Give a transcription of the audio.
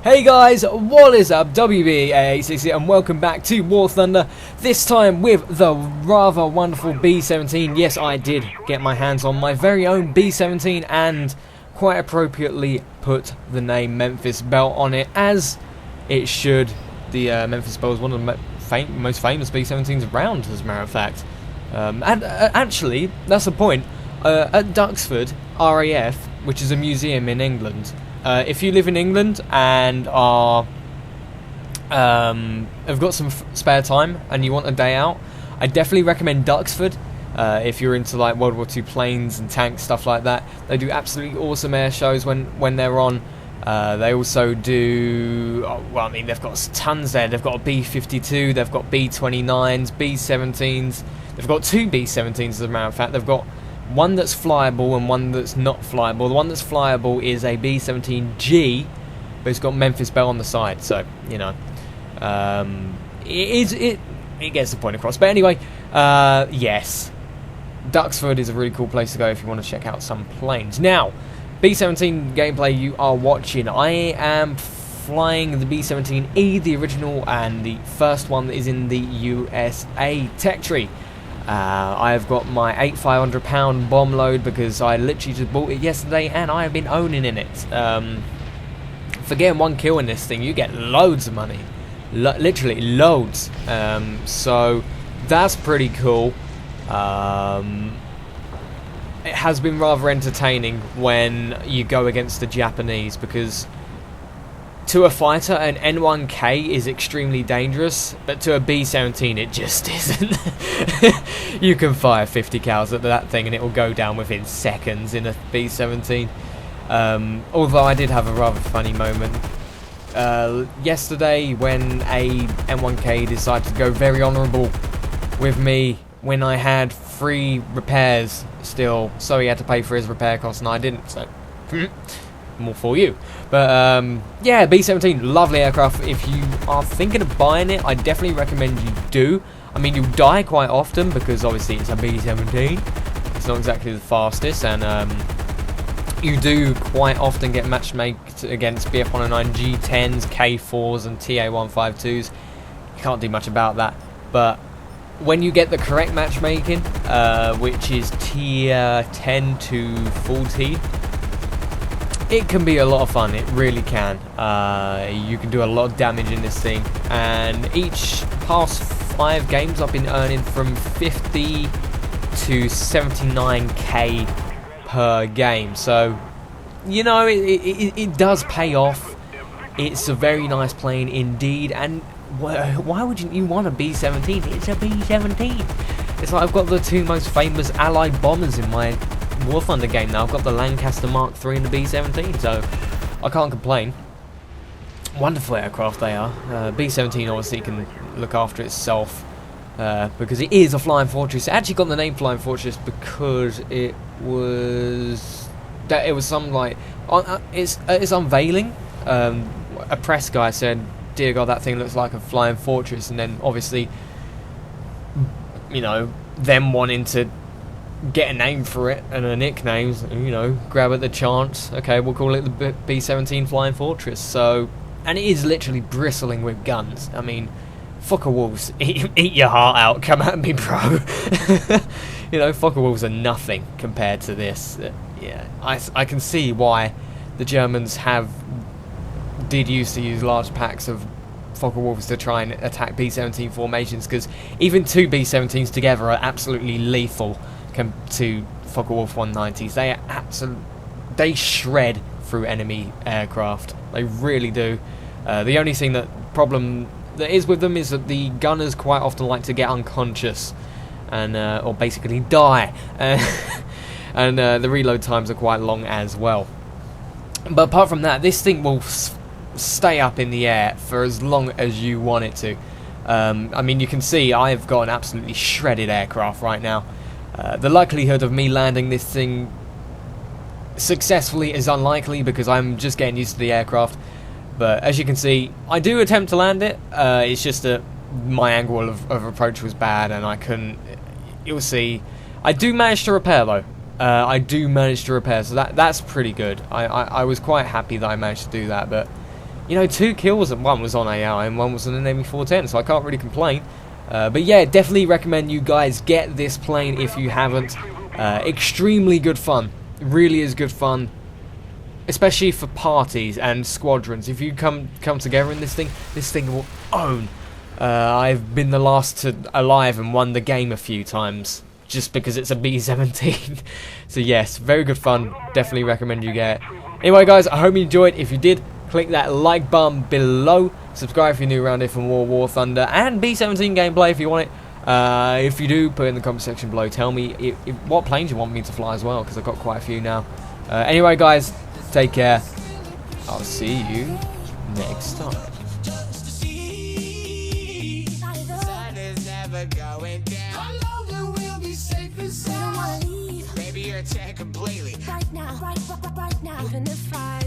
Hey guys, what is up? WB886 and welcome back to War Thunder, this time with the rather wonderful B-17. Yes, I did get my hands on my very own B-17 and quite appropriately put the name Memphis belt on it, as it should. The Memphis belt is one of the most famous B-17s around, as a matter of fact. Actually, that's the point. At Duxford RAF, which is a museum in England, if you live in England and have got some spare time and you want a day out, I definitely recommend Duxford. If you're into like World War II planes and tanks, stuff like that, they do absolutely awesome air shows when they're on. They also do, well, I mean, they've got tons there. They've got a B-52, they've got B-29s, B-17s. They've got two B-17s, as a matter of fact. They've got one that's flyable and one that's not flyable. The one that's flyable is a B-17G, but it's got Memphis belt on the side, so, you know, it gets the point across. But anyway, yes, Duxford is a really cool place to go if you want to check out some planes. Now, B-17 gameplay you are watching, I am flying the B-17E, the original, and the first one that is in the USA tech tree. I've got my 8,500 pound bomb load because I literally just bought it yesterday and I have been owning in it. For getting one kill in this thing, you get loads of money. Literally loads. So that's pretty cool. It has been rather entertaining when you go against the Japanese, because to a fighter, an N1K is extremely dangerous, but to a B-17 it just isn't. You can fire 50 cals at that thing and it will go down within seconds in a B-17. Although I did have a rather funny moment yesterday when a N1K decided to go very honourable with me when I had free repairs still, so he had to pay for his repair costs and I didn't, so more for you. But yeah, B-17, lovely aircraft. If you are thinking of buying it, I definitely recommend you do. I mean, you'll die quite often because obviously it's a B-17. It's not exactly the fastest, and you do quite often get matchmaked against BF-109 G10s, K4s and TA-152s. You can't do much about that, but when you get the correct matchmaking, which is tier 10 to 14, it can be a lot of fun. It really can. You can do a lot of damage in this thing, and each past 5 games I've been earning from 50 to 79k per game, so you know it does pay off. It's a very nice plane indeed, and why would you want a B-17? It's a B-17. It's like I've got the two most famous Allied bombers in my War Thunder game now. I've got the Lancaster Mark III and the B-17, so I can't complain. Wonderful aircraft they are. B-17 obviously can look after itself because it is a flying fortress. It actually got the name Flying Fortress because it was some like its unveiling. A press guy said, "Dear God, that thing looks like a flying fortress," and then obviously, you know, them wanting to get a name for it and a nickname, you know, grab at the chance. Okay, we'll call it the B-17 Flying Fortress. So, and it is literally bristling with guns. I mean, Fokker Wolves, eat your heart out, come at me, bro. You know, Fokker Wolves are nothing compared to this. Yeah, I can see why the Germans did used to use large packs of Fokker Wolves to try and attack B-17 formations, because even two B-17s together are absolutely lethal to Fokker Wolf 190s. They are they shred through enemy aircraft. They really do. The only problem that is with them is that the gunners quite often like to get unconscious and or basically die, and the reload times are quite long as well. But apart from that, this thing will stay up in the air for as long as you want it to. I mean, you can see I've got an absolutely shredded aircraft right now. The likelihood of me landing this thing successfully is unlikely because I'm just getting used to the aircraft. But as you can see, I do attempt to land it. It's just that my angle of approach was bad and I couldn't. You'll see. I do manage to repair though. I do manage to repair, so that's pretty good. I was quite happy that I managed to do that, but you know, 2 kills, and one was on AI and one was on an ME410, so I can't really complain. But yeah, definitely recommend you guys get this plane if you haven't. Extremely good fun. It really is good fun, especially for parties and squadrons. If you come together in this thing will own. I've been the last to alive and won the game a few times just because it's a B-17. So yes, very good fun. Definitely recommend you get it. Anyway guys, I hope you enjoyed. If you did, click that like button below. Subscribe if you're new around here for more War Thunder and B-17 gameplay if you want it. If you do, put it in the comment section below. Tell me what planes you want me to fly as well, because I've got quite a few now. Anyway guys, take care. I'll see you next time. Completely. Right now, even if I